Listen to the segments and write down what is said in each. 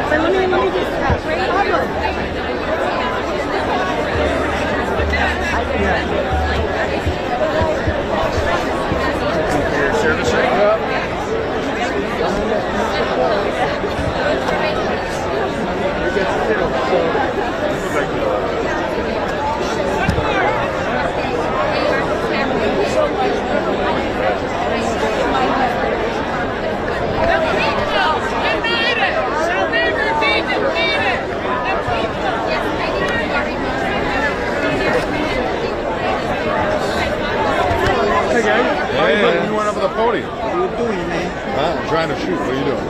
But let me just Servicing? Hey guys. Hey, you went up to the podium. What are you doing, man? I'm trying to shoot. What are you doing?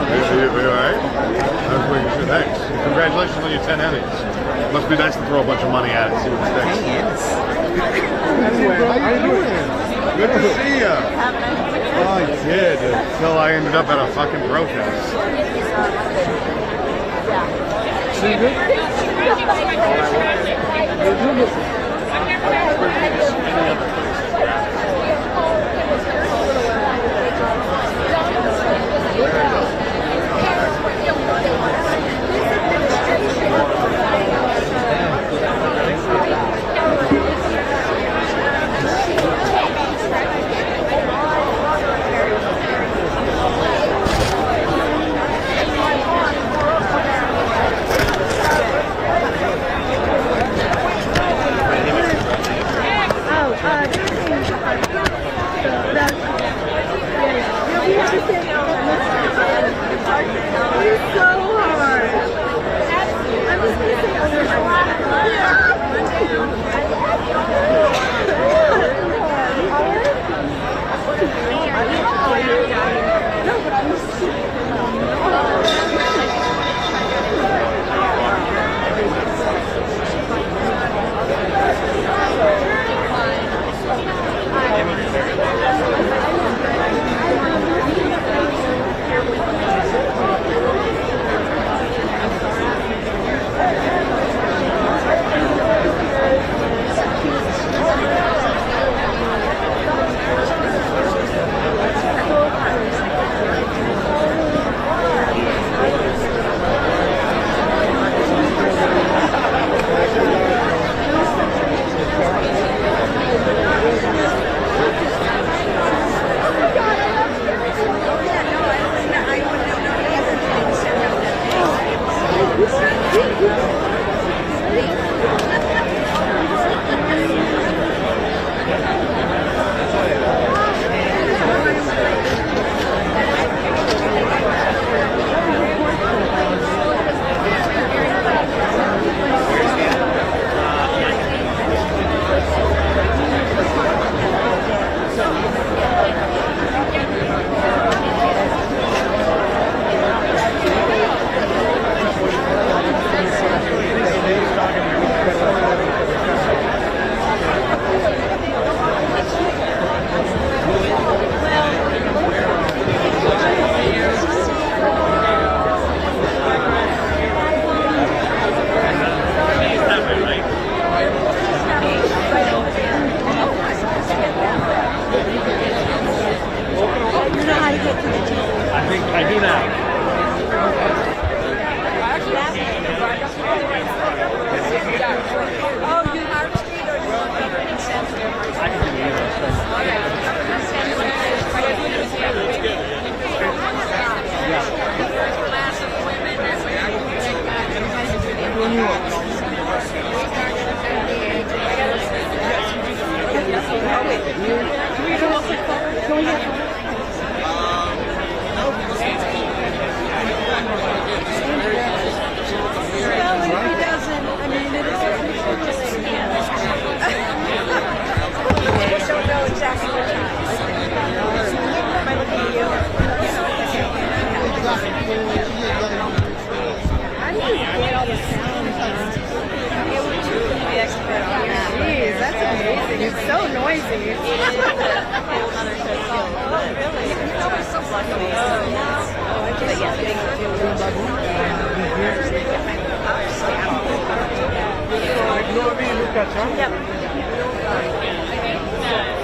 Are you alright? That's what you should. Thanks. Congratulations on your 10 Emmys. Must be nice to throw a bunch of money at it, see what sticks. Anyway, how you doing? Good to see ya. Oh, I did. Until I ended up at a fucking protest. So you good?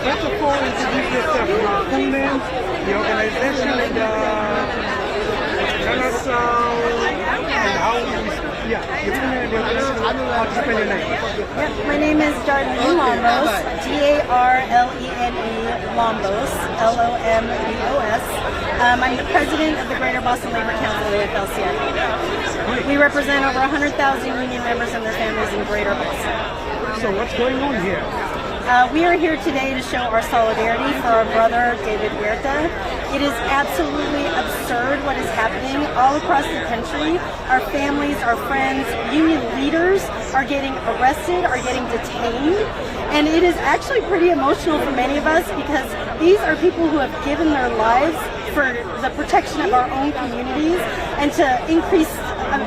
First of all, introduce yourself. You're Homeland, the organization, and Yeah, you can how to spell your name. Yep, my name is Darlene Lombos, Darlene Lombos, Lombos. I'm the president of the Greater Boston Labor Council with LCIP. We represent over 100,000 union members and their families in Greater Boston. So what's going on here? We are here today to show our solidarity for our brother, David Huerta. It is absolutely absurd what is happening all across the country. Our families, our friends, union leaders are getting arrested, are getting detained. And it is actually pretty emotional for many of us because these are people who have given their lives for the protection of our own communities and to increase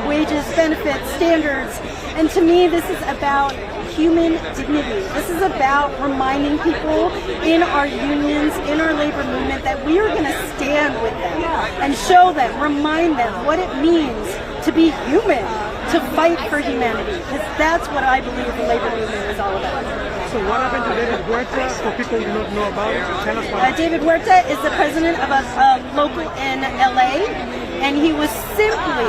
wages, benefits, standards. And to me, this is about human dignity. This is about reminding people in our unions, in our labor movement, that we are going to stand with them and show them, remind them what it means to be human, to fight for humanity, because that's what I believe the labor movement is all about. So what happened to David Huerta? For people who do not know about it, tell us what David Huerta is the president of a local in LA, and he was simply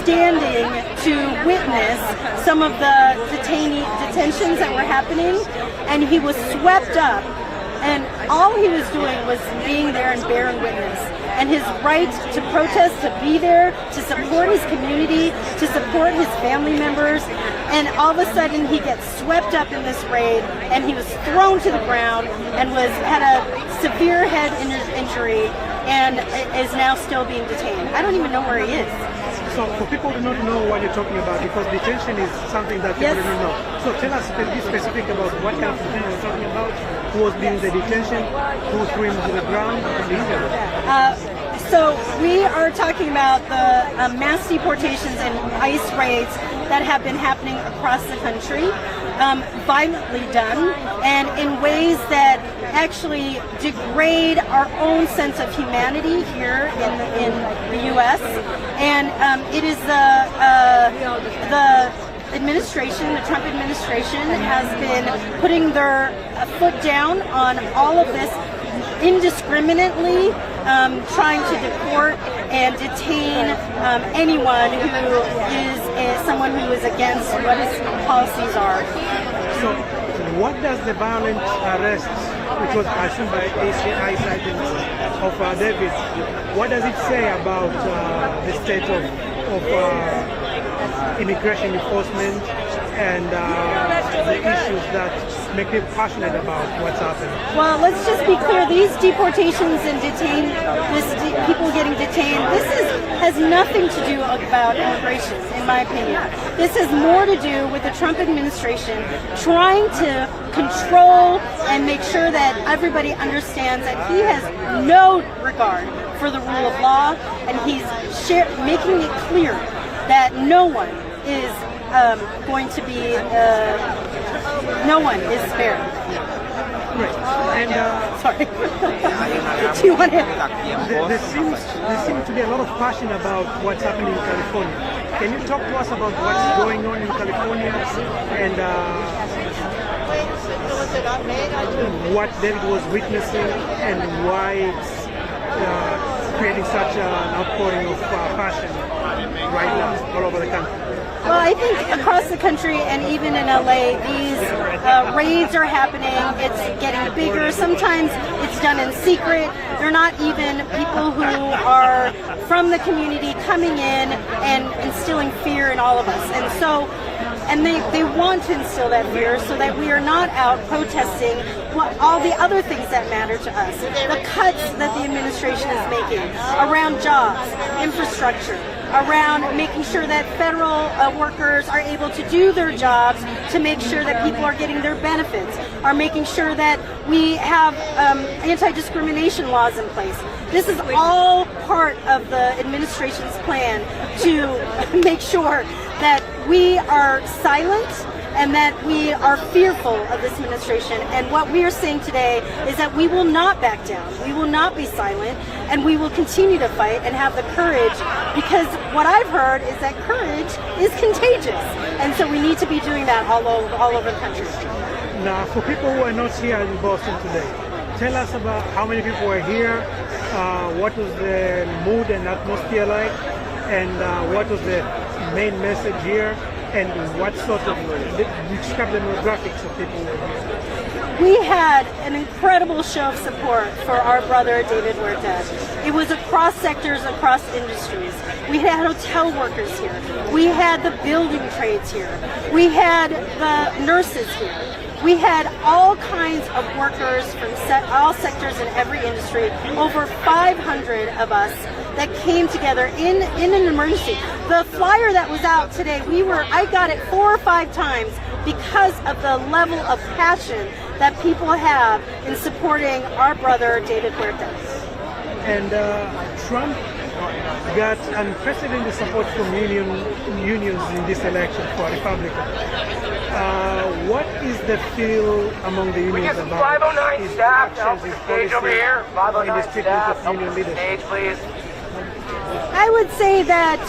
standing to witness some of the detentions that were happening, and he was swept up, and all he was doing was being there and bearing witness. And his right to protest, to be there, to support his community, to support his family members, and all of a sudden he gets swept up in this raid, and he was thrown to the ground and had a severe head injury, and is now still being detained. I don't even know where he is. So for people who do not know what you're talking about, because detention is something that people don't know. So tell us, be specific about what kind of detention you're talking about, who was doing the detention, who threw him to the ground, and so we are talking about the mass deportations and ICE raids that have been happening across the country, violently done, and in ways that actually degrade our own sense of humanity here in the U.S. And it is the administration, the Trump administration, has been putting their foot down on all of this indiscriminately, trying to deport and detain anyone who is someone who is against what his policies are. So what does the violent arrest, which was assumed by ICE agents of David, what does it say about the state of immigration enforcement and the issues that make people passionate about what's happening? Well, let's just be clear. These deportations and people getting detained, has nothing to do about immigration, in my opinion. This has more to do with the Trump administration trying to control and make sure that everybody understands that he has no regard for the rule of law, and he's making it clear that no one is going to be, no one is spared. Great. And sorry. Do you want to? There seems to be a lot of passion about what's happening in California. Can you talk to us about what's going on in California and what David was witnessing and why it's creating such an outpouring of passion right now all over the country? Well, I think across the country and even in LA, these raids are happening. It's getting bigger. Sometimes it's done in secret. They're not even people who are from the community coming in and instilling fear in all of us. And so, and they want to instill that fear so that we are not out protesting all the other things that matter to us. The cuts that the administration is making around jobs, infrastructure, around making sure that federal workers are able to do their jobs, to make sure that people are getting their benefits, are making sure that we have anti-discrimination laws in place. This is all part of the administration's plan to make sure that we are silent and that we are fearful of this administration. And what we are saying today is that we will not back down. We will not be silent, and we will continue to fight and have the courage, because what I've heard is that courage is contagious. And so we need to be doing that all over the country. Now, for people who are not here in Boston today, tell us about how many people were here, what was the mood and atmosphere like, and what was the main message here, and what sort of describe the demographics of people who are here? We had an incredible show of support for our brother David Huerta. It was across sectors, across industries. We had hotel workers here. We had the building trades here. We had the nurses here. We had all kinds of workers from all sectors in every industry, over 500 of us that came together in an emergency. The flyer that was out today, I got it 4 or 5 times because of the level of passion that people have in supporting our brother David Huerta. And Trump got unprecedented support from unions in this election for Republicans. What is the feel among the unions about 509 staff to help his the stage over here. 509 staff, help the stage, please. I would say that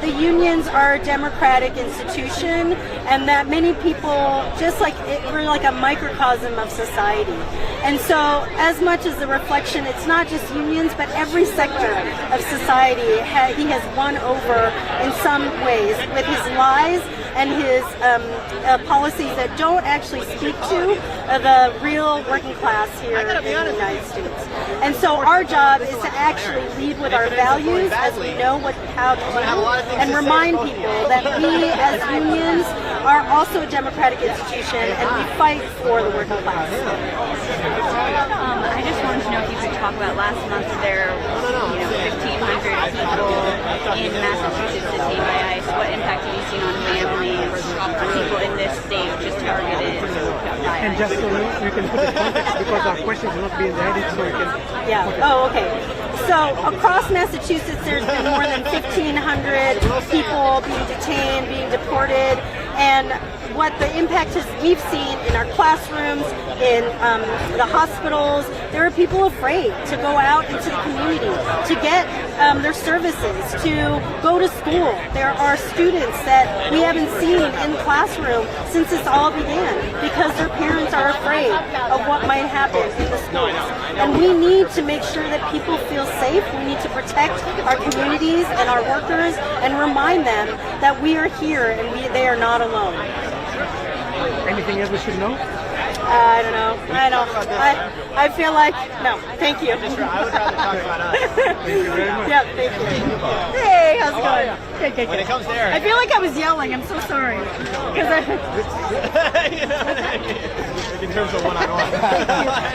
the unions are a democratic institution, and that many people, just like we're like a microcosm of society. And so, as much as the reflection, it's not just unions, but every sector of society he has won over in some ways with his lies and his policies that don't actually speak to the real working class here in the United States. And so our job is to actually lead with our values as we know how to do, and remind people that we as unions are also a democratic institution and we fight for the working class. I just wanted to know if you could talk about last month there, 1,500 people in Massachusetts detained by ICE. What impact have you seen on families, on people in this state just targeted by And ICE? just so we can put the context, because our questions are not being edited, so we can... Yeah. Oh, okay. So across Massachusetts, there's been more than 1,500 people being detained, being deported, and what the impact is we've seen in our classrooms, in the hospitals. There are people afraid to go out into the community, to get their services, to go to school. There are students that we haven't seen in the classroom since this all began because their parents are afraid of what might happen in the schools. And we need to make sure that people feel safe. We need to protect our communities and our workers and remind them that we are here and they are not alone. Anything else we should know? I don't know. I feel like, no, thank you. I would rather talk about us. Thank you very much. Yeah, thank you. Hey, how's it going? Good. When it comes there. I feel like I was yelling. I'm so sorry. In terms of one-on-one.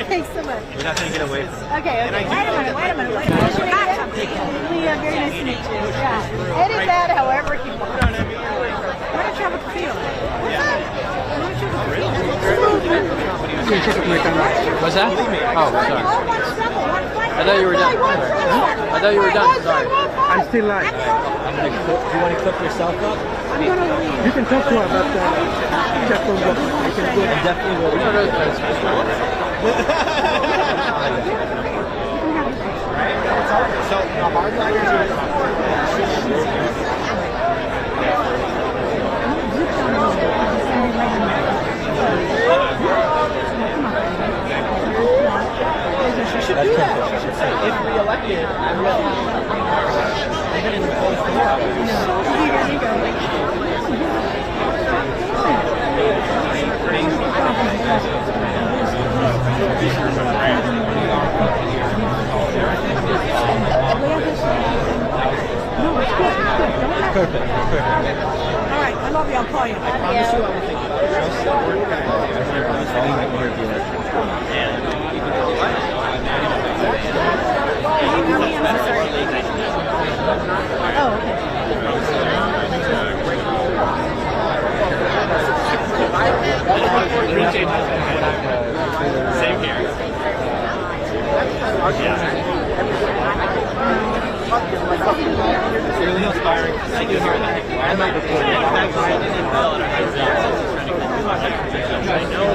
Thanks so much. We're not going to get away from it. Okay. Wait a minute. Leah, very nice to meet you. Yeah. Edit that however you want. Why don't you have a feel? What's that? Oh, sorry. I thought you were done. I thought you were done. Sorry. I'm still live. Do you want to clip yourself up? I'm going to leave. You can talk to her, but just don't go. You can go. Definitely will. So the hardliners are... If re-elected, I'm ready. Even in the closed Perfect. All right. I love you. I'll call you. I promise you I will think about it. I promise I'll make more of the election. Oh, okay. Same here. It's really inspiring. I do hear that. I'm not recording. I know.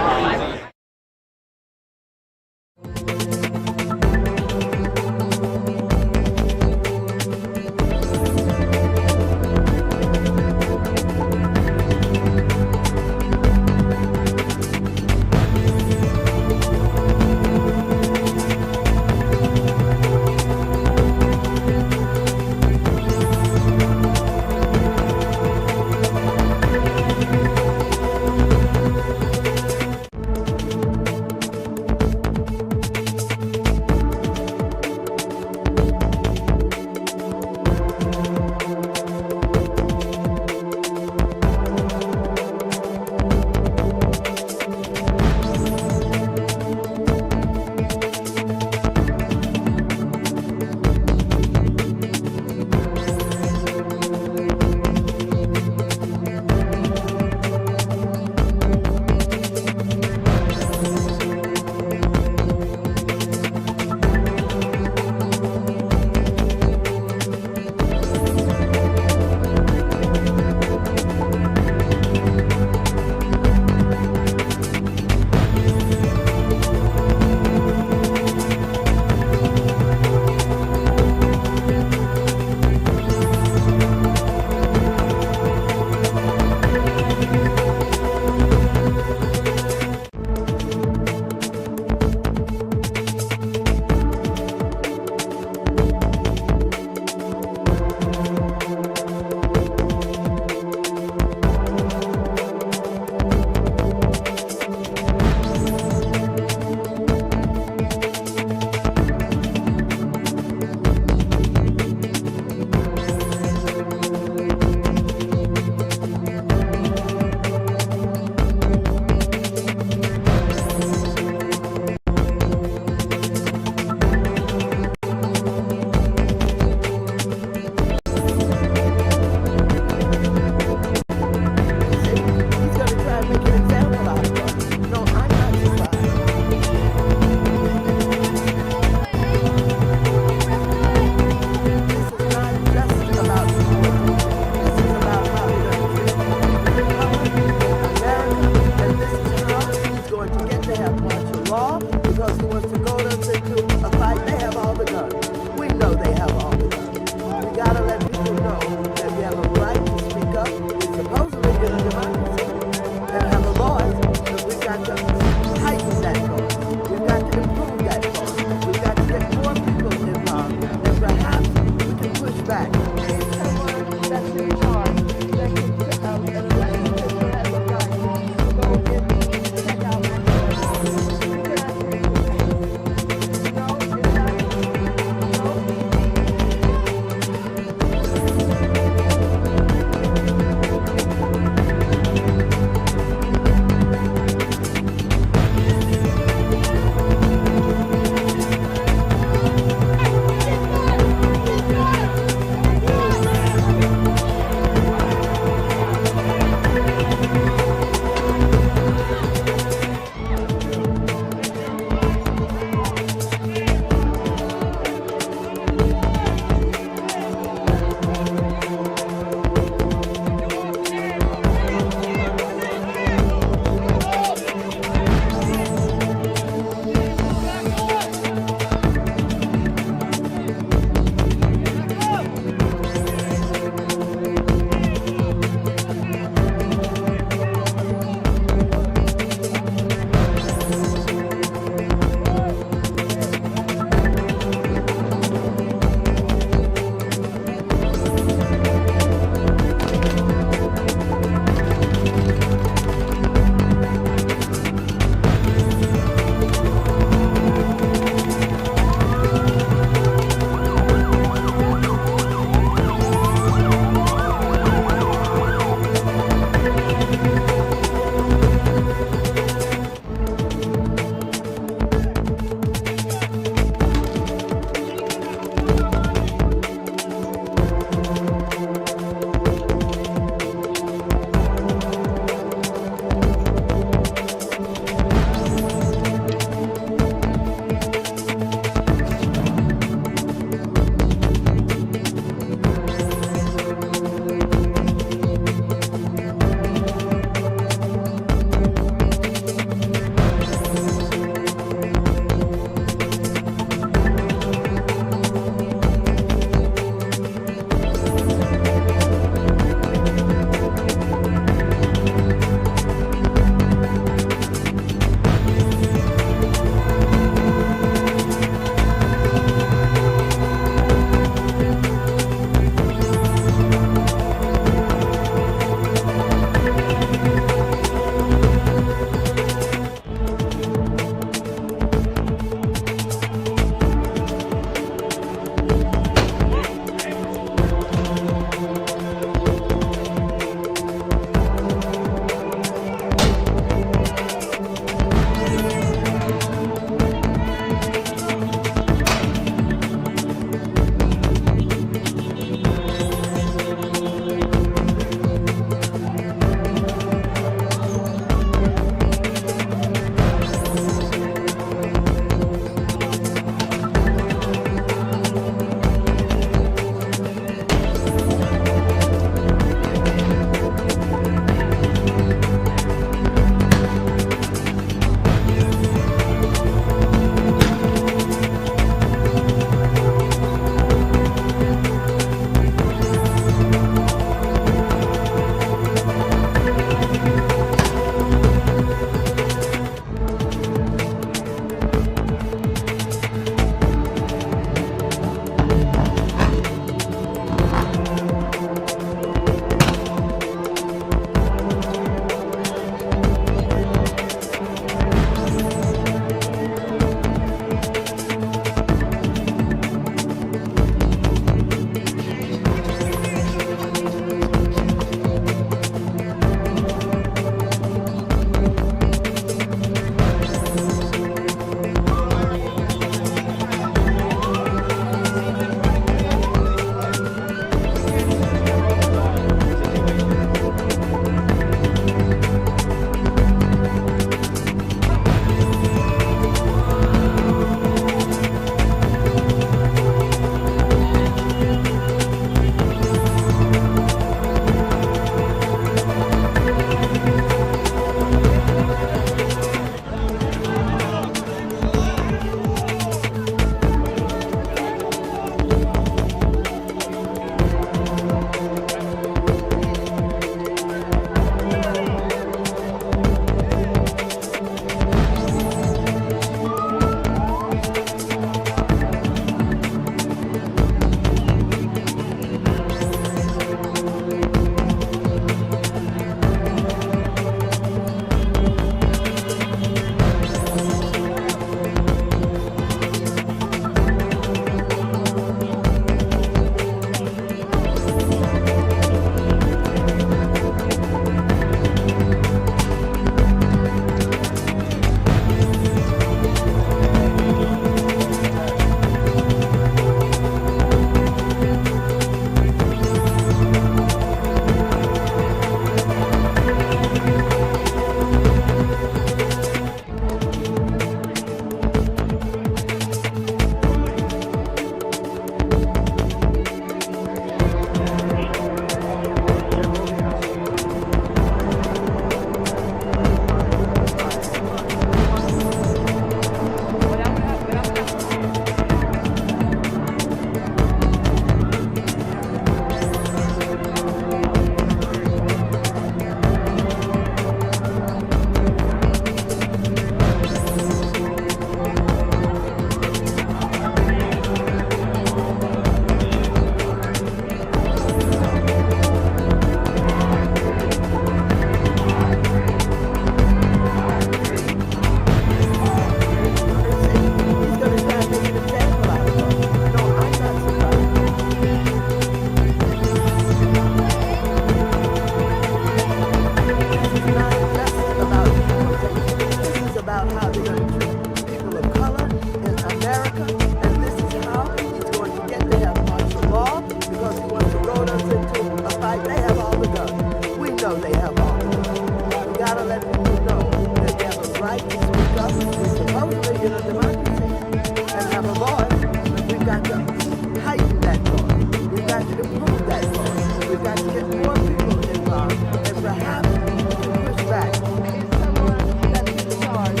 get more people involved and perhaps push back. If someone that's in charge,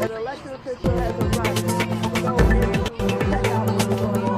an elected official has a right to go in and check out what's going on.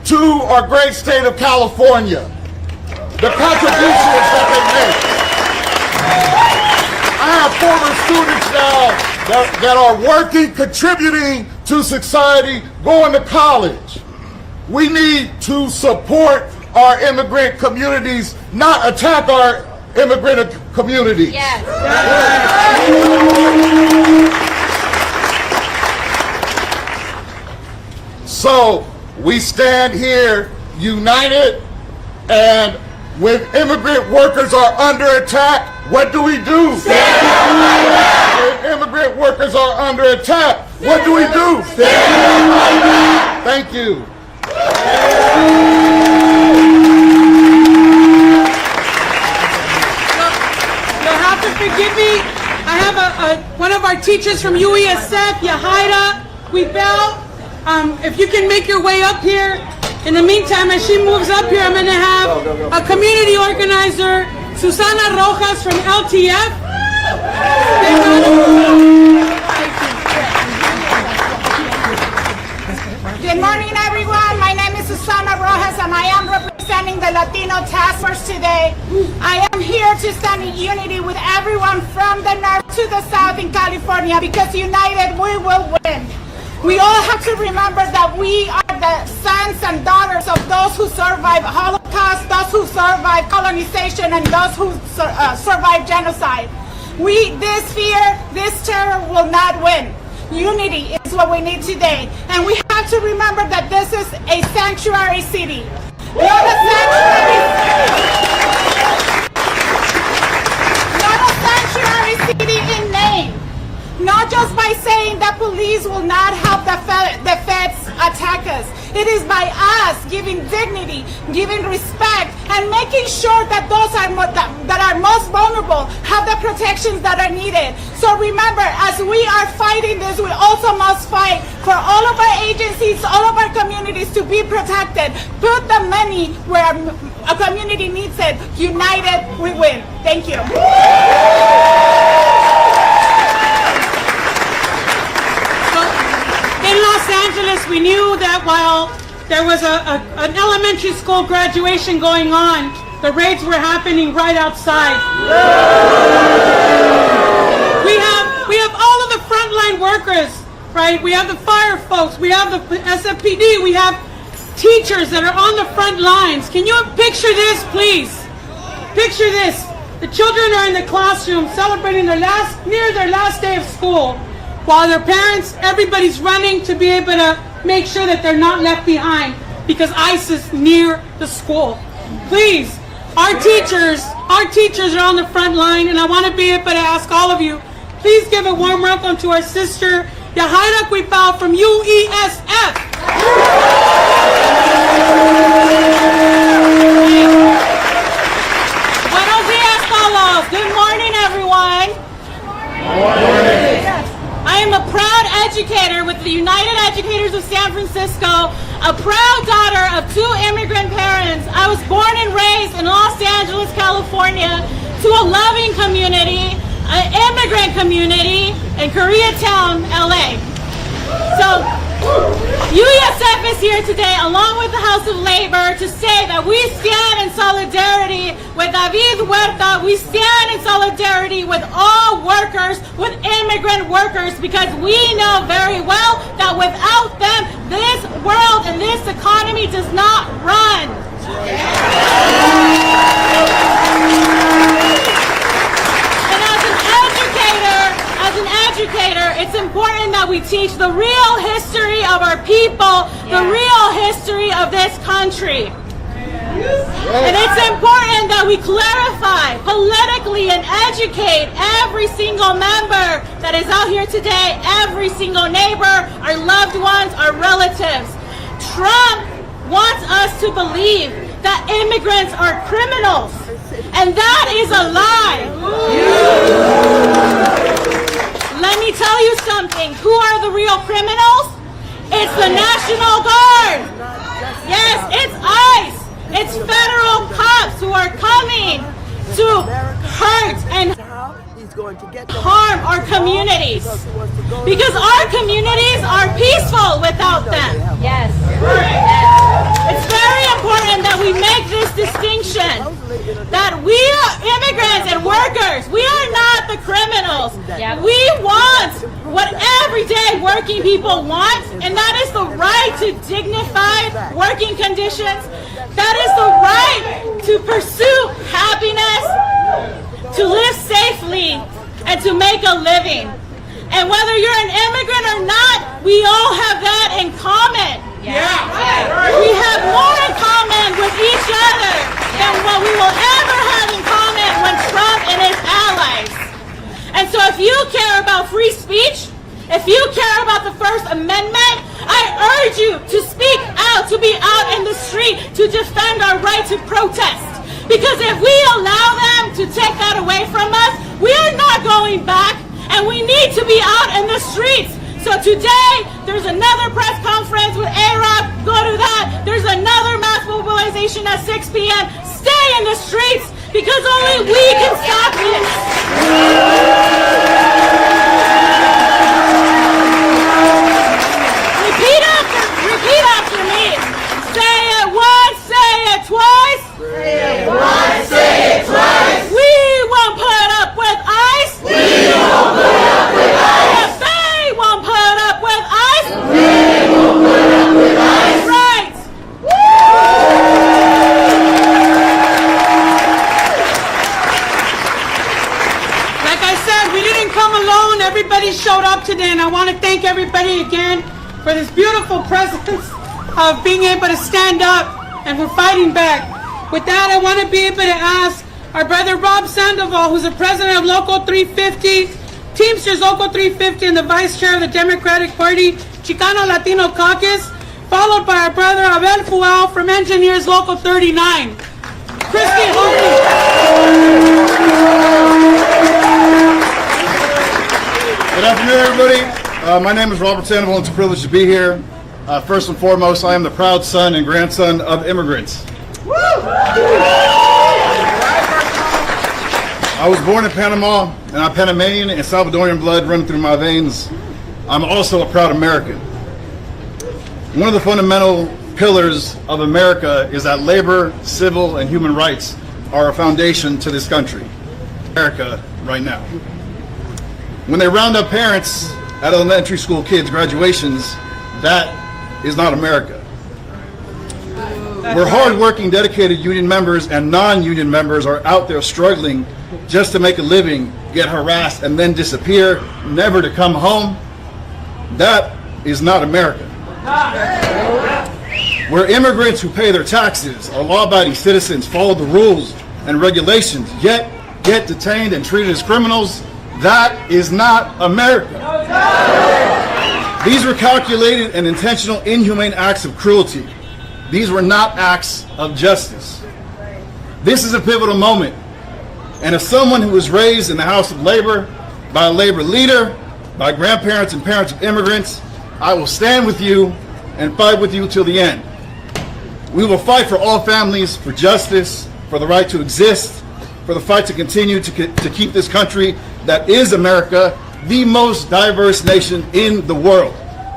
to our great state of California, the contributions that they make. I have former students now that are working, contributing to society, going to college. We need to support our immigrant communities, not attack our immigrant communities. Yes. So we stand here united, and when immigrant workers are under attack, what do we do? Stand up like that. When immigrant workers are under attack, what do we do? Stand up like that. Thank you. You'll have to forgive me. I have one of our teachers from UESF, Huerta. We bow. If you can make your way up here. In the meantime, as she moves up here, I'm going to have a community organizer, Susana Rojas from LTF. Good morning, everyone. My name is Susana Rojas, and I am representing the Latino Task Force today. I am here to stand in unity with everyone from the north to the south in California, because united we will win. We all have to remember that we are the sons and daughters of those who survived Holocaust, those who survived colonization, and those who survived genocide. This fear, this terror will not win. Unity is what we need today. And we have to remember that this is a sanctuary city. Not a sanctuary city in name. Not just by saying that police will not help the feds attack us. It is by us giving dignity, giving respect, and making sure that those that are most vulnerable have the protections that are needed. So remember, as we are fighting this, we also must fight for all of our agencies, all of our communities to be protected. Put the money where a community needs it. United, we win. Thank you. In Los Angeles, we knew that while there was an elementary school graduation going on, the raids were happening right outside. We have all of the frontline workers, right? We have the fire folks, we have the SFPD, we have teachers that are on the front lines. Can you picture this, please? Picture this. The children are in the classroom celebrating near their last day of school. While their parents, everybody's running to be able to make sure that they're not left behind because ICE is near the school. Please, our teachers are on the front line, and I want to be able to ask all of you, please give a warm welcome to our sister, Huerta from UESF. Buenos días, todos. Good morning, everyone. Good morning. I am a proud educator with the United Educators of San Francisco, a proud daughter of 2 immigrant parents. I was born and raised in Los Angeles, California, to a loving community, an immigrant community in Koreatown, LA. So UESF is here today, along with the House of Labor, to say that we stand in solidarity with David Huerta. We stand in solidarity with all workers, with immigrant workers, because we know very well that without them, this world and this economy does not run. And as an educator, it's important that we teach the real history of our people, the real history of this country. And it's important that we clarify politically and educate every single member that is out here today, every single neighbor, our loved ones, our relatives. Trump wants us to believe that immigrants are criminals, and that is a lie. Let me tell you something. Who are the real criminals? It's the National Guard. Yes, it's ICE. It's federal cops who are coming to hurt and harm our communities. Because our communities are peaceful without them. Yes. It's very important that we make this distinction, that we are immigrants and workers. We are not the criminals. Yep. We want what everyday working people want, and that is the right to dignified working conditions. That is the right to pursue happiness, to live safely, and to make a living. And whether you're an immigrant or not, we all have that in common. Yeah. We have more in common if you care about the First Amendment, I urge you to speak out, to be out in the street, to defend our right to protest. Because if we allow them to take that away from us, we are not going back, and we need to be out in the streets. So today, there's another press conference with A-Rock, go to that. There's another mass mobilization at 6 p.m. Stay in the streets, because only we can stop this. Repeat after me. Say it once, say it twice. Say it once, say it twice. We won't put up with ICE. We won't put up with ICE. If they won't put up with ICE. We won't put up with ICE. Right. Like I said, we didn't come alone. Everybody showed up today, and I want to thank everybody again for this beautiful presence of being able to stand up and for fighting back. With that, I want to be able to ask our brother Rob Sandoval, who's the president of Local 350, Teamsters Local 350, and the vice chair of the Democratic Party Chicano Latino Caucus, followed by our brother Abel Fual from Engineers Local 39. Christy Hockey. Good afternoon, everybody. My name is Robert Sandoval. It's a privilege to be here. First and foremost, I am the proud son and grandson of immigrants. I was born in Panama, and I'm Panamanian and Salvadorian blood running through my veins. I'm also a proud American. One of the fundamental pillars of America is that labor, civil, and human rights are a foundation to this country, America, right now. When they round up parents at elementary school kids' graduations, that is not America. Where hard-working, dedicated union members and non-union members are out there struggling just to make a living, get harassed, and then disappear, never to come home, that is not America. Where immigrants who pay their taxes are law-abiding citizens, follow the rules and regulations, yet get detained and treated as criminals, that is not America. These were calculated and intentional, inhumane acts of cruelty. These were not acts of justice. This is a pivotal moment. And as someone who was raised in the House of Labor, by a labor leader, by grandparents and parents of immigrants, I will stand with you and fight with you till the end. We will fight for all families, for justice, for the right to exist, for the fight to continue to keep this country that is America, the most diverse nation in the world,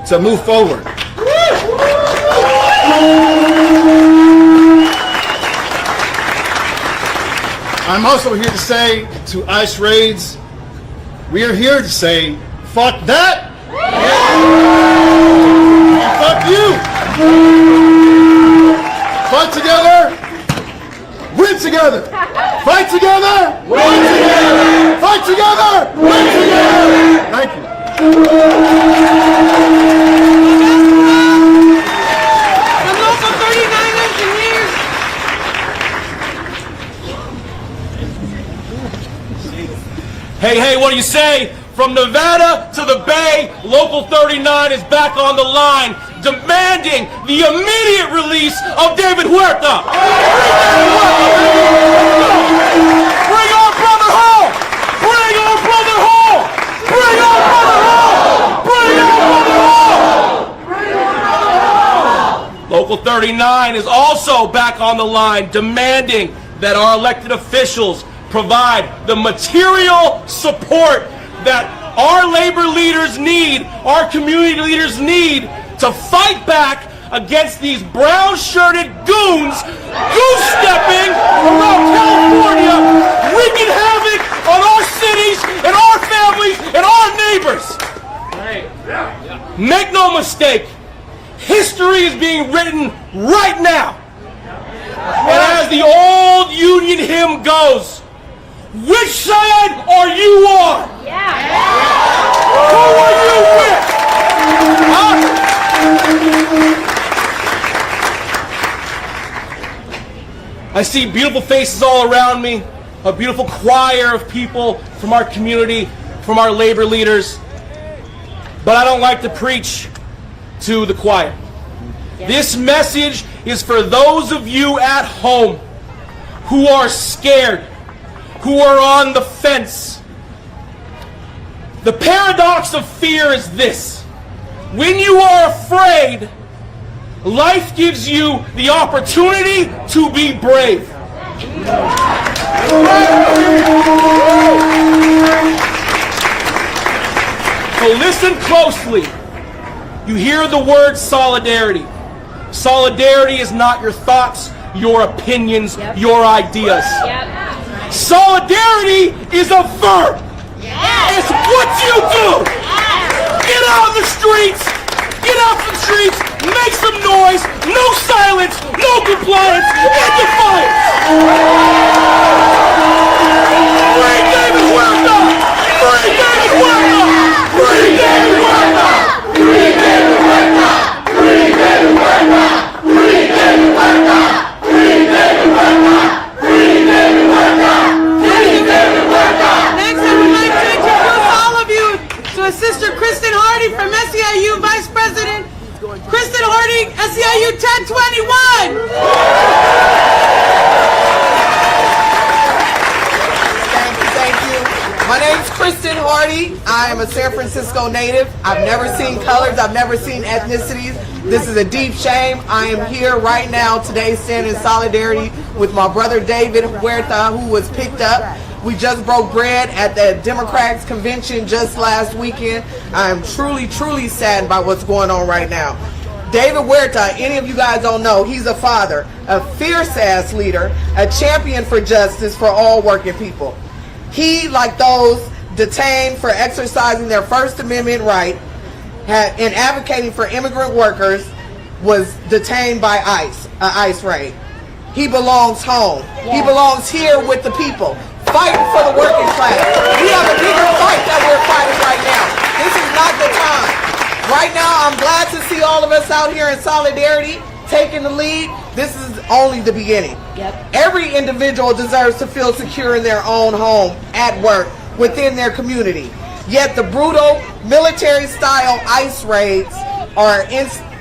to move forward. I'm also here to say to ICE raids, we are here to say, fuck that, and fuck you. Fight together, win together. Fight together, win together. Fight together, win together. Thank you. The Local 39 engineers. Hey, what do you say? From Nevada to the Bay, Local 39 is back on the line, demanding the immediate release of David Huerta. Bring our brother home! Bring our brother home! Bring our brother home! Bring our brother home! Local 39 is also back on the line, demanding that our elected officials provide the material support that our labor leaders need, our community leaders need to fight back against these brown-shirted goons goose-stepping around California, wreaking havoc on our cities and our families and our neighbors. Make no mistake, history is being written right now. And as the old Union hymn goes, which side are you on? Who are you with? I see beautiful faces all around me, a beautiful choir of people from our community, from our labor leaders. but I don't like to preach to the choir. This message is for those of you at home who are scared, who are on the fence. The paradox of fear is this: when you are afraid, life gives you the opportunity to be brave. So listen closely. You hear the word solidarity. Solidarity is not your thoughts, your opinions, your ideas. Solidarity is a verb. It's what you do. Get out of the streets. Get out the streets. Make some noise. No silence. No compliance. And defiance. Free David Huerta. Free David Huerta. Free David Huerta. Free David Huerta. Free David Huerta. Free David Huerta. Free David Huerta. Free David Huerta. Free David Huerta. Next, I would like to introduce all of you to Sister Kristen Hardy from SEIU Vice President. Kristen Hardy, SEIU 1021. Thank you. My name's Kristen Hardy. I am a San Francisco native. I've never seen colors. I've never seen ethnicities. This is a deep shame. I am here right now today standing in solidarity with my brother David Huerta, who was picked up. We just broke bread at the Democrats convention just last weekend. I am truly, truly saddened by what's going on right now. David Huerta, any of you guys don't know, he's a father, a fierce-ass leader, a champion for justice for all working people. He, like those detained for exercising their First Amendment right and advocating for immigrant workers, was detained by ICE, an ICE raid. He belongs home. He belongs here with the people, fighting for the working class. We have a bigger fight that we're fighting right now. This is not the time. Right now, I'm glad to see all of us out here in solidarity, taking the lead. This is only the beginning. Every individual deserves to feel secure in their own home, at work, within their community. Yet the brutal military-style ICE raids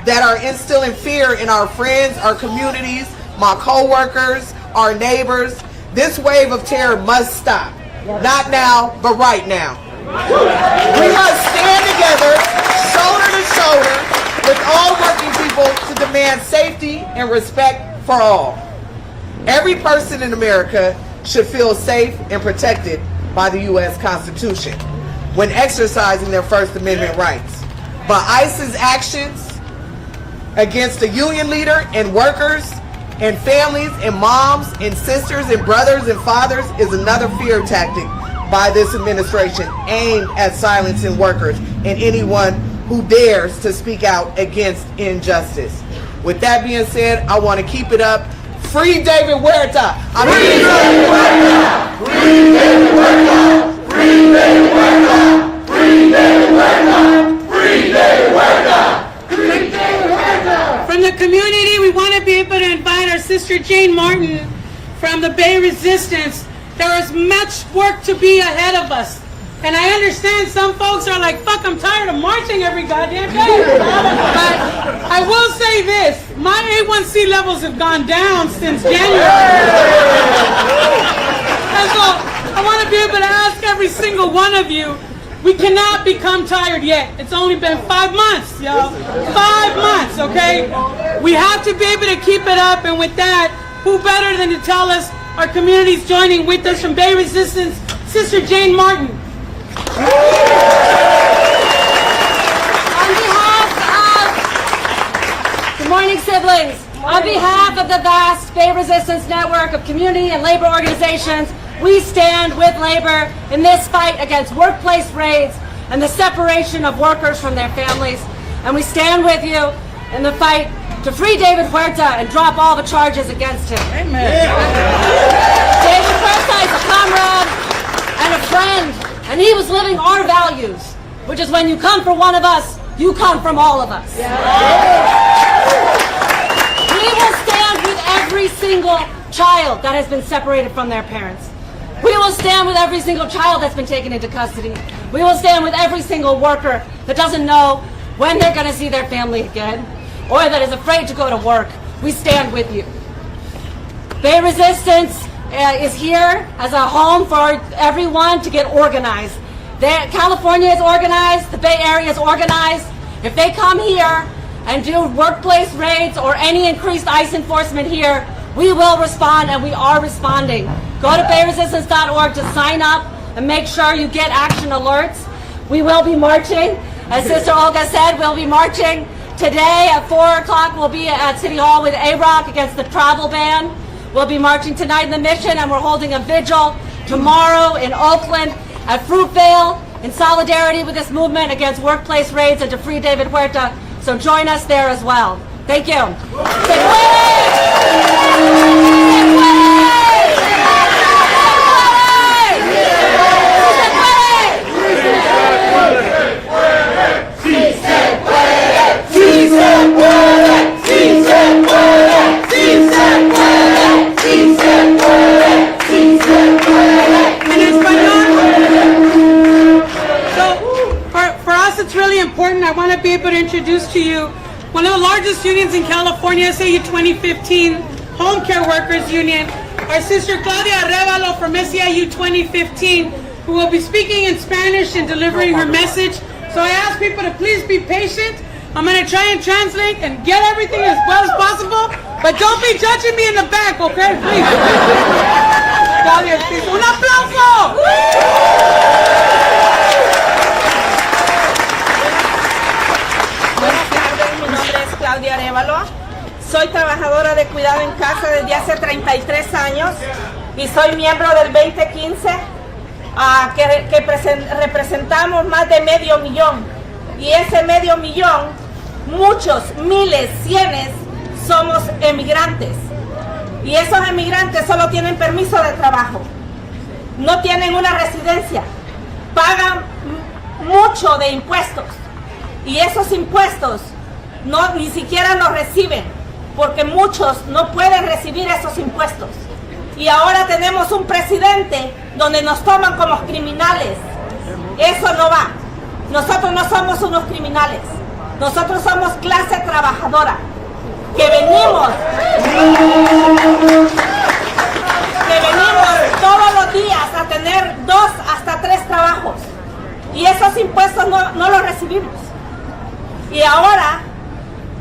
that are instilling fear in our friends, our communities, my co-workers, our neighbors. This wave of terror must stop. Not now, but right now. We must stand together, shoulder to shoulder, with all working people to demand safety and respect for all. Every person in America should feel safe and protected by the U.S. Constitution when exercising their First Amendment rights. But ICE's actions against the union leader and workers and families and moms and sisters and brothers and fathers is another fear tactic by this administration aimed at silencing workers and anyone who dares to speak out against injustice. With that being said, I want to keep it up. Free David Huerta! Free David Huerta! Free David Huerta! Free David Huerta! Free David Huerta! Free David Huerta! Free David Huerta! From the community, we want to be able to invite our sister Jane Martin from the Bay Resistance. There is much work to be ahead of us. And I understand some folks are like, fuck, I'm tired of marching every goddamn day. But I will say this, my A1C levels have gone down since January. And so I want to be able to ask every single one of you, we cannot become tired yet. It's only been 5 months, y'all. 5 months, okay? We have to be able to keep it up, and with that, who better than to tell us our community's joining with us from Bay Resistance, Sister Jane Martin. On behalf of, good morning siblings, on behalf of the vast Bay Resistance network of community and labor organizations, we stand with labor in this fight against workplace raids and the separation of workers from their families. And we stand with you in the fight to free David Huerta and drop all the charges against him. Amen. David Huerta is a comrade and a friend, and he was living our values, which is when you come for one of us, you come from all of us. We will stand with every single child that has been separated from their parents. We will stand with every single child that's been taken into custody. We will stand with every single worker that doesn't know when they're going to see their family again or that is afraid to go to work. We stand with you. Bay Resistance is here as a home for everyone to get organized. California is organized, the Bay Area is organized. If they come here and do workplace raids or any increased ICE enforcement here, we will respond, and we are responding. Go to bayresistance.org to sign up and make sure you get action alerts. We will be marching. As Sister Olga said, we'll be marching today at 4 o'clock. We'll be at City Hall with A-Rock against the travel ban. We'll be marching tonight in the Mission, and we're holding a vigil tomorrow in Oakland at Fruitvale in solidarity with this movement against workplace raids and to free David Huerta. So join us there as well. Thank you. It's really important. I want to be able to introduce to you one of the largest unions in California, SAU 2015, Home Care Workers Union, our sister Claudia Arevalo from SEIU 2015, who will be speaking in Spanish and delivering her message. So I ask people to please be patient. I'm going to try and translate and get everything as well as possible, but don't be judging me in the back, okay? Please. Claudia, please. ¡Un aplauso! Claudia Arevalo. Soy trabajadora de cuidado en casa desde hace 33 años y soy miembro del 2015 que representamos más de 500,000 y ese 500,000, muchos, miles, cienes somos emigrantes y esos emigrantes solo tienen permiso de trabajo, no tienen una residencia, pagan mucho de impuestos y esos impuestos ni siquiera los reciben, porque muchos no pueden recibir esos impuestos. Y ahora tenemos un presidente donde nos toman como criminales. Eso no va. Nosotros no somos unos criminales. Nosotros somos clase trabajadora, que venimos todos los días a tener 2 hasta 3 trabajos. Y esos impuestos no los recibimos. Y ahora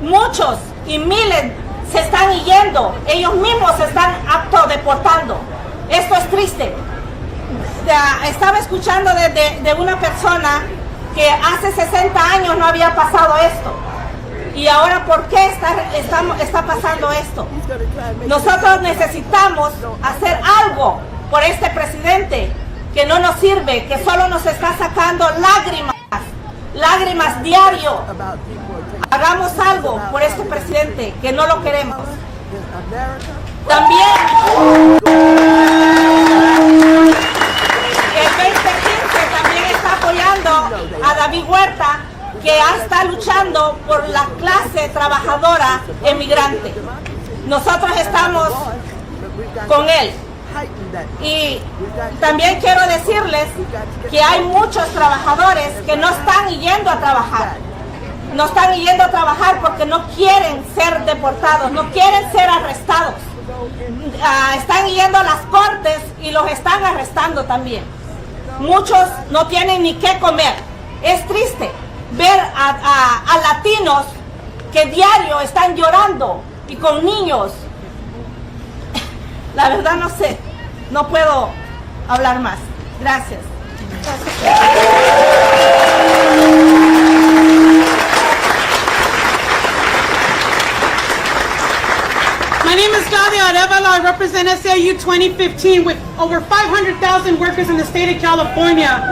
muchos y miles se están yendo, ellos mismos se están autodeportando. Esto es triste. Estaba escuchando de una persona que hace 60 años no había pasado esto. Y ahora, ¿por qué está pasando esto? Nosotros necesitamos hacer algo por este presidente que no nos sirve, que solo nos está sacando lágrimas diario. Hagamos algo por este presidente, que no lo queremos. También el 2015 también está apoyando a David Huerta, que está luchando por la clase trabajadora emigrante. Nosotros estamos con él. Y también quiero decirles que hay muchos trabajadores que no están yendo a trabajar. No están yendo a trabajar porque no quieren ser deportados, no quieren ser arrestados. Están yendo a las cortes y los están arrestando también. Muchos no tienen ni qué comer. Es triste ver a latinos que diario están llorando y con niños. La verdad no sé, no puedo hablar más. Gracias. My name is Gavin Newsom. I represent SAU 2015 with over 500,000 workers in the state of California.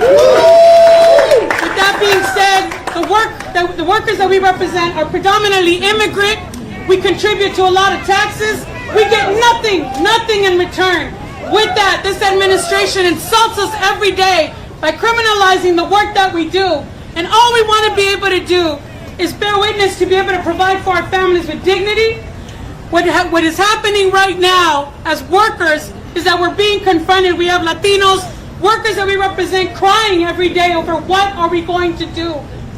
With that being said, the workers that we represent are predominantly immigrant. We contribute to a lot of taxes. We get nothing in return. With that, this administration insults us every day by criminalizing the work that we do. And all we want to be able to do is bear witness to be able to provide for our families with dignity. What is happening right now as workers is that we're being confronted. We have Latinos, Workers that we represent crying every day over what are we going to do?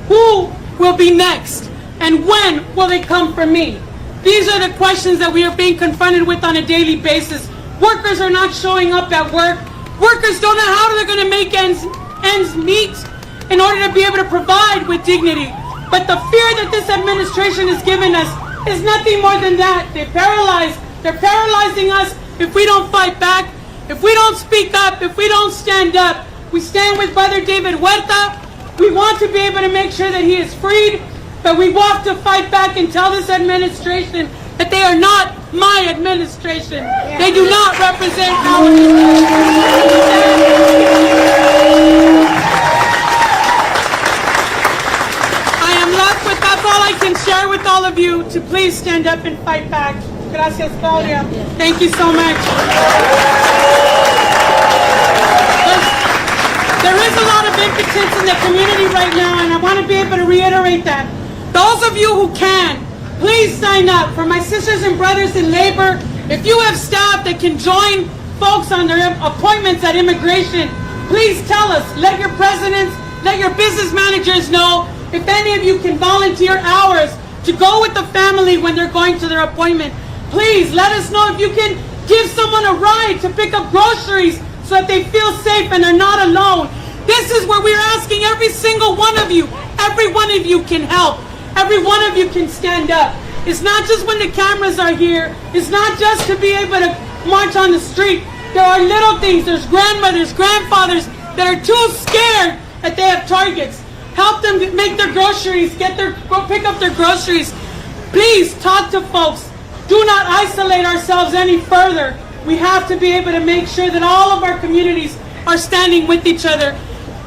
Who will be next? And when will they come for me? These are the questions that we are being confronted with on a daily basis. Workers are not showing up at work. Workers don't know how they're going to make ends meet in order to be able to provide with dignity. But the fear that this administration has given us is nothing more than that. They're paralyzing us if we don't fight back, if we don't speak up, if we don't stand up. We stand with Brother David Huerta. We want to be able to make sure that he is freed, but we want to fight back and tell this administration that they are not my administration. They do not represent our I am left with, that's all I can share with all of you, to please stand up and fight back. Gracias, Claudia. Thank you so much. There is a lot of impotence in the community right now, and I want to be able to reiterate that. Those of you who can, please sign up. For my sisters and brothers in labor, if you have staff that can join folks on their appointments at immigration, please tell us. Let your presidents, let your business managers know if any of you can volunteer hours to go with the family when they're going to their appointment. Please let us know if you can give someone a ride to pick up groceries so that they feel safe and they're not alone. This is where we're asking every single one of you. Every one of you can help. Every one of you can stand up. It's not just when the cameras are here. It's not just to be able to march on the street. There are little things. There's grandmothers, grandfathers that are too scared that they have targets. Help them make their groceries, go pick up their groceries. Please talk to folks. Do not isolate ourselves any further. We have to be able to make sure that all of our communities are standing with each other.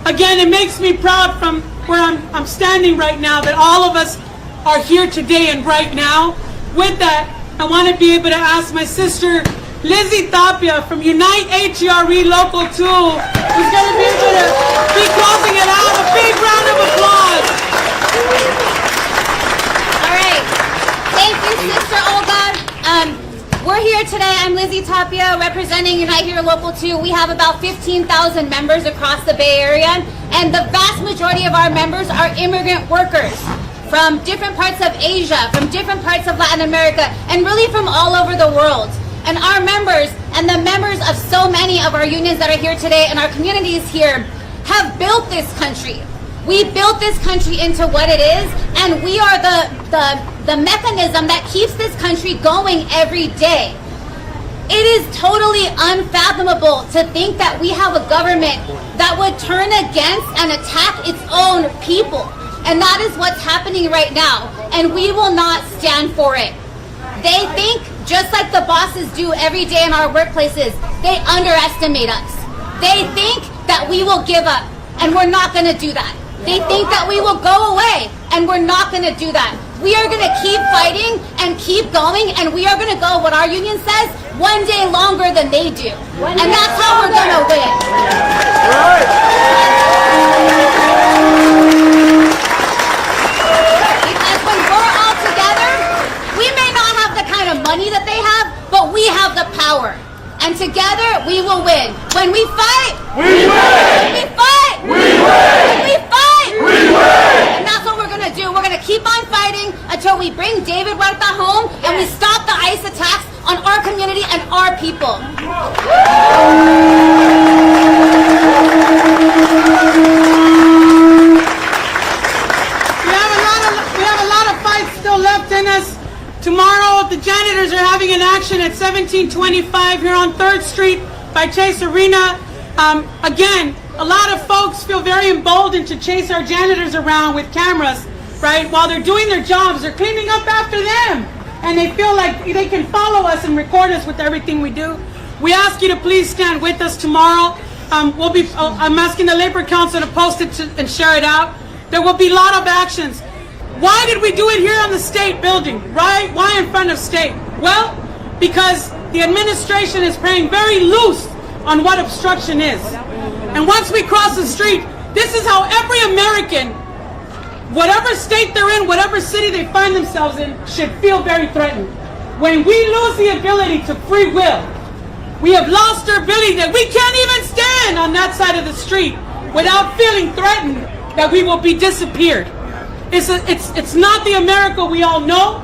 Again, it makes me proud from where I'm standing right now that all of us are here today and right now. With that, I want to be able to ask my sister Lizzie Tapia from N18G Local 2, who's going to be able to be closing it out. A big round of applause. All right. Thank you, Sister Olga. We're here today. I'm Lizzie Tapia, representing N18G Local 2. We have about 15,000 members across the Bay Area, and the vast majority of our members are immigrant workers from different parts of Asia, from different parts of Latin America, and really from all over the world. And our members, and the members of so many of our unions that are here today and our communities here, have built this country. We built this country into what it is, and we are the mechanism that keeps this country going every day. It is totally unfathomable to think that we have a government that would turn against and attack its own people. And that is what's happening right now, and we will not stand for it. They think, just like the bosses do every day in our workplaces, they underestimate us. They think that we will give up, and we're not going to do that. They think that we will go away, and we're not going to do that. We are going to keep fighting and keep going, and we are going to go, what our union says, one day longer than they do. And that's how we're going to win. Because when we're all together, we may not have the kind of money that they have, but we have the power. And together, we will win. When we fight, we win! When we fight, we win! When we fight, we win! And that's what we're going to do. We're going to keep on fighting until we bring David Huerta home and we stop the ICE attacks on our community and our people. We have a lot of fights still left in us. Tomorrow, the janitors are having an action at 1725 here on 3rd Street by Chase Arena. Again, a lot of folks feel very emboldened to chase our janitors around with cameras, right? While they're doing their jobs, they're cleaning up after them. And they feel like they can follow us and record us with everything we do. We ask you to please stand with us tomorrow. I'm asking the Labor Council to post it and share it out. There will be a lot of actions. Why did we do it here on the state building, right? Why in front of state? Well, because the administration is playing very loose on what obstruction is. And once we cross the street, this is how every American, whatever state they're in, whatever city they find themselves in, should feel very threatened. When we lose the ability to free will, We have lost our ability that we can't even stand on that side of the street without feeling threatened that we will be disappeared. It's not the America we all know.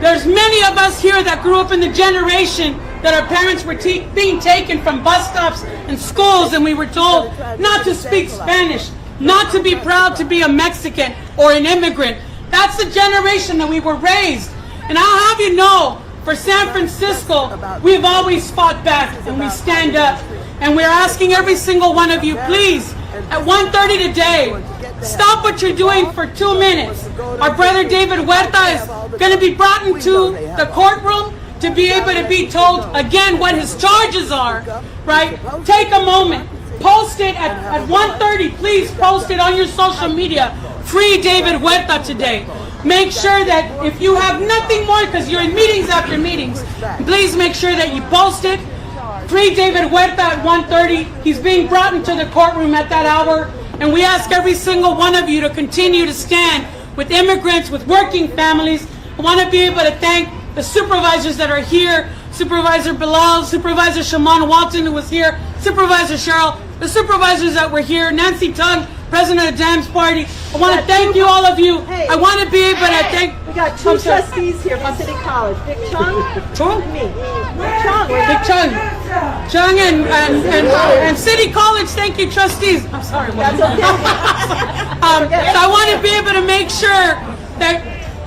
There's many of us here that grew up in the generation that our parents were being taken from bus stops and schools, and we were told not to speak Spanish, not to be proud to be a Mexican or an immigrant. That's the generation that we were raised. And I'll have you know, for San Francisco, we've always fought back and we stand up. And we're asking every single one of you, please, at 1:30 today, stop what you're doing for 2 minutes. Our brother David Huerta is going to be brought into the courtroom to be able to be told again what his charges are, right? Take a moment, post it at 1:30, please post it on your social media. Free David Huerta today. Make sure that if you have nothing more, because you're in meetings after meetings, please make sure that you post it. Free David Huerta at 1:30. He's being brought into the courtroom at that hour. And we ask every single one of you to continue to stand with immigrants, with working families. I want to be able to thank the supervisors that are here, Supervisor Bilal, Supervisor Shaman Walton, who was here, Supervisor Cheryl, the supervisors that were here, Nancy Tung, President of the Dems Party. I want to thank you, all of you. I want to be able to thank... We got two trustees here from City College, Big Chung and me. Big Chung. Chung and City College, thank you, trustees. I'm sorry. That's okay. So I want to be able to make sure that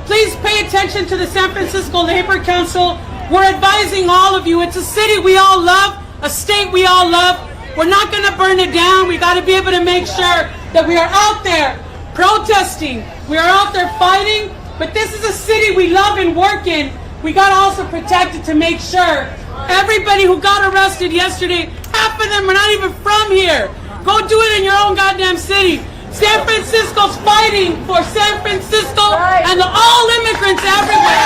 please pay attention to the San Francisco Labor Council. We're advising all of you. It's a city we all love, a state we all love. We're not going to burn it down. We got to be able to make sure that we are out there protesting. We are out there fighting. But this is a city we love and work in. We got to also protect it to make sure everybody who got arrested yesterday, half of them are not even from here. Go do it in your own goddamn city. San Francisco's fighting for San Francisco and all immigrants everywhere.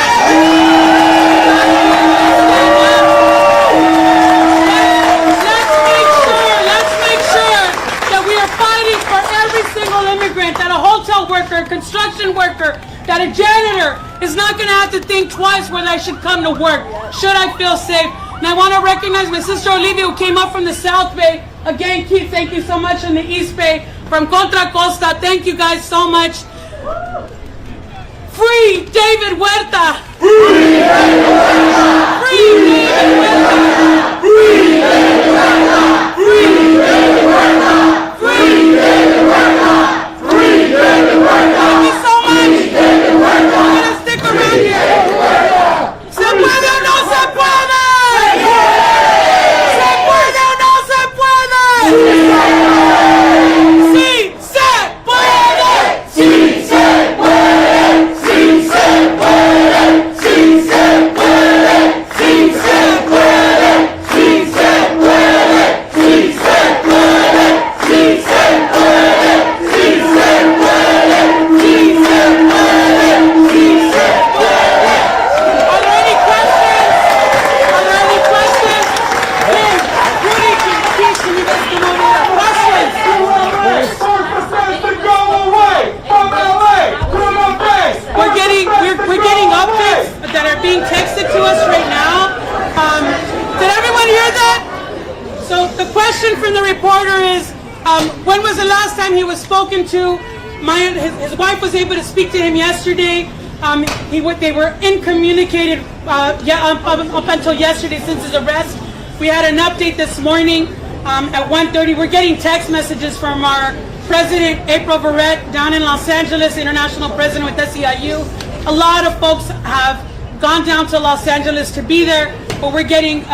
Let's make sure that we are fighting for every single immigrant, that a hotel worker, a construction worker, that a janitor is not going to have to think twice whether I should come to work. Should I feel safe? And I want to recognize my sister Olivia, who came up from the South Bay. Again, Keith, thank you so much, in the East Bay. From Contra Costa, thank you guys so much. Free David Huerta! Free David Huerta! Free David Huerta! Free David Huerta! Free David Huerta! Free David Huerta! Free David Huerta! Thank you so much! We're gonna stick around here. ¿Se puede o no se puede? ¿Se puede o no se puede? We're getting updates that are being texted to us right now. Did everyone hear that? So the question from the reporter is, when was the last time he was spoken to? His wife was able to speak to him yesterday. They were incommunicated up until yesterday since his arrest. We had an update this morning at 1:30. We're getting text messages from our President April Verrett down in Los Angeles, international president with SEIU. A lot of folks have gone down to Los Angeles to be there, but we're getting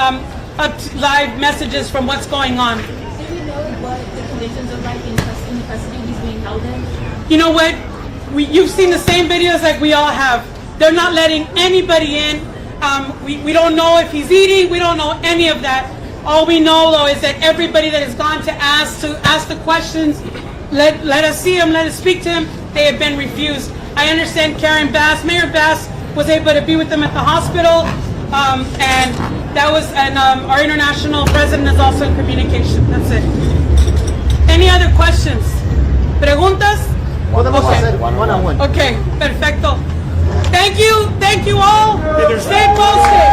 live messages from what's going on. Do you know what the conditions are like in the custody he's being held in? You know what? You've seen the same videos like we all have. They're not letting anybody in. We don't know if he's eating. We don't know any of that. All we know, though, is that everybody that has gone to ask the questions, let us see him, let us speak to him, they have been refused. I understand Karen Bass, Mayor Bass, was able to be with them at the hospital, and that was, and our international president is also in communication. That's it. Any other questions? Preguntas? Podemos hacer one-on-one. Okay, perfecto. Thank you all. Stay posted.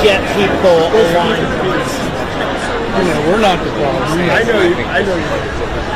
Get people aligned. We're not the problem. I know you.